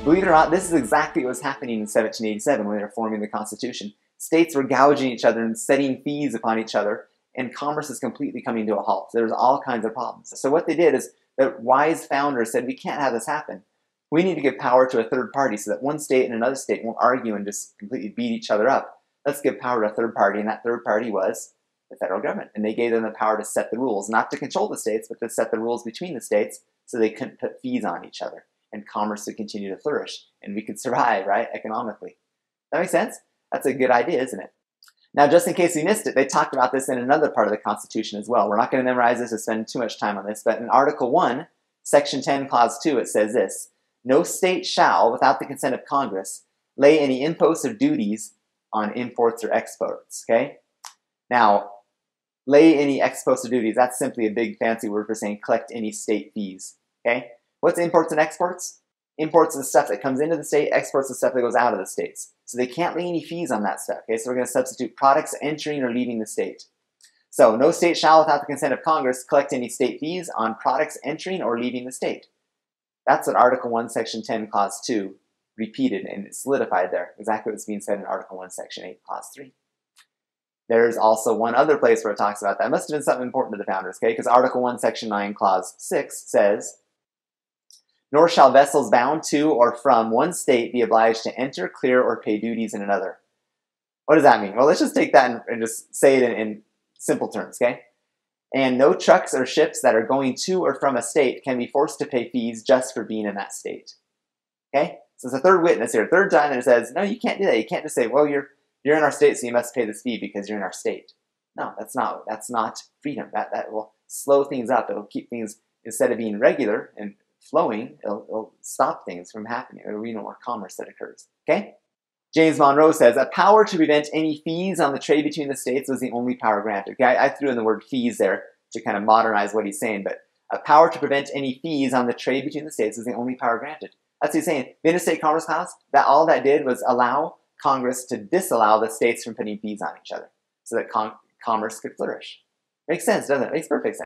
Believe it or not, this is exactly what was happening in 1787 when they were forming the Constitution. States were gouging each other and setting fees upon each other, and commerce is completely coming to a halt. There's all kinds of problems. So what they did is, the wise founders said, we can't have this happen. We need to give power to a third party so that one state and another state won't argue and just completely beat each other up. Let's give power to a third party, and that third party was the federal government. And they gave them the power to set the rules, not to control the states, but to set the rules between the states so they couldn't put fees on each other, and commerce would continue to flourish, and we could survive, right, economically. That makes sense? That's a good idea, isn't it? Now, just in case we missed it, they talked about this in another part of the Constitution as well. We're not going to memorize this or spend too much time on this, but in Article 1, Section 10, Clause 2, it says this: no state shall, without the consent of Congress, lay any imposts or duties on imports or exports, okay? Now, lay any imposts or duties, that's simply a big fancy word for saying collect any state fees, okay? What's imports and exports? Imports is stuff that comes into the state, exports is stuff that goes out of the states. So they can't lay any fees on that stuff, okay? So we're going to substitute products entering or leaving the state. So no state shall, without the consent of Congress, collect any state fees on products entering or leaving the state. That's what Article 1, Section 10, Clause 2 repeated, and it's solidified there. Exactly what's being said in Article 1, Section 8, Clause 3. There's also one other place where it talks about that. It must have been something important to the founders, okay? Because Article 1, Section 9, Clause 6 says, nor shall vessels bound to or from one state be obliged to enter, clear, or pay duties in another. What does that mean? Well, let's just take that and just say it in simple terms, okay? And no trucks or ships that are going to or from a state can be forced to pay fees just for being in that state. Okay? So it's a third witness here, third time that it says, no, you can't do that. You can't just say, well, you're in our state, so you must pay this fee because you're in our state. No, that's not freedom. That will slow things up. It'll keep things, instead of being regular and flowing, it'll stop things from happening. There'll be no more commerce that occurs. Okay? James Monroe says, a power to prevent any fees on the trade between the states was the only power granted. Okay, I threw in the word fees there to kind of modernize what he's saying, but a power to prevent any fees on the trade between the states was the only power granted. That's what he's saying. The Interstate Commerce Clause, all that did was allow Congress to disallow the states from putting fees on each other so that commerce could flourish. Makes sense, doesn't it? Makes perfect sense.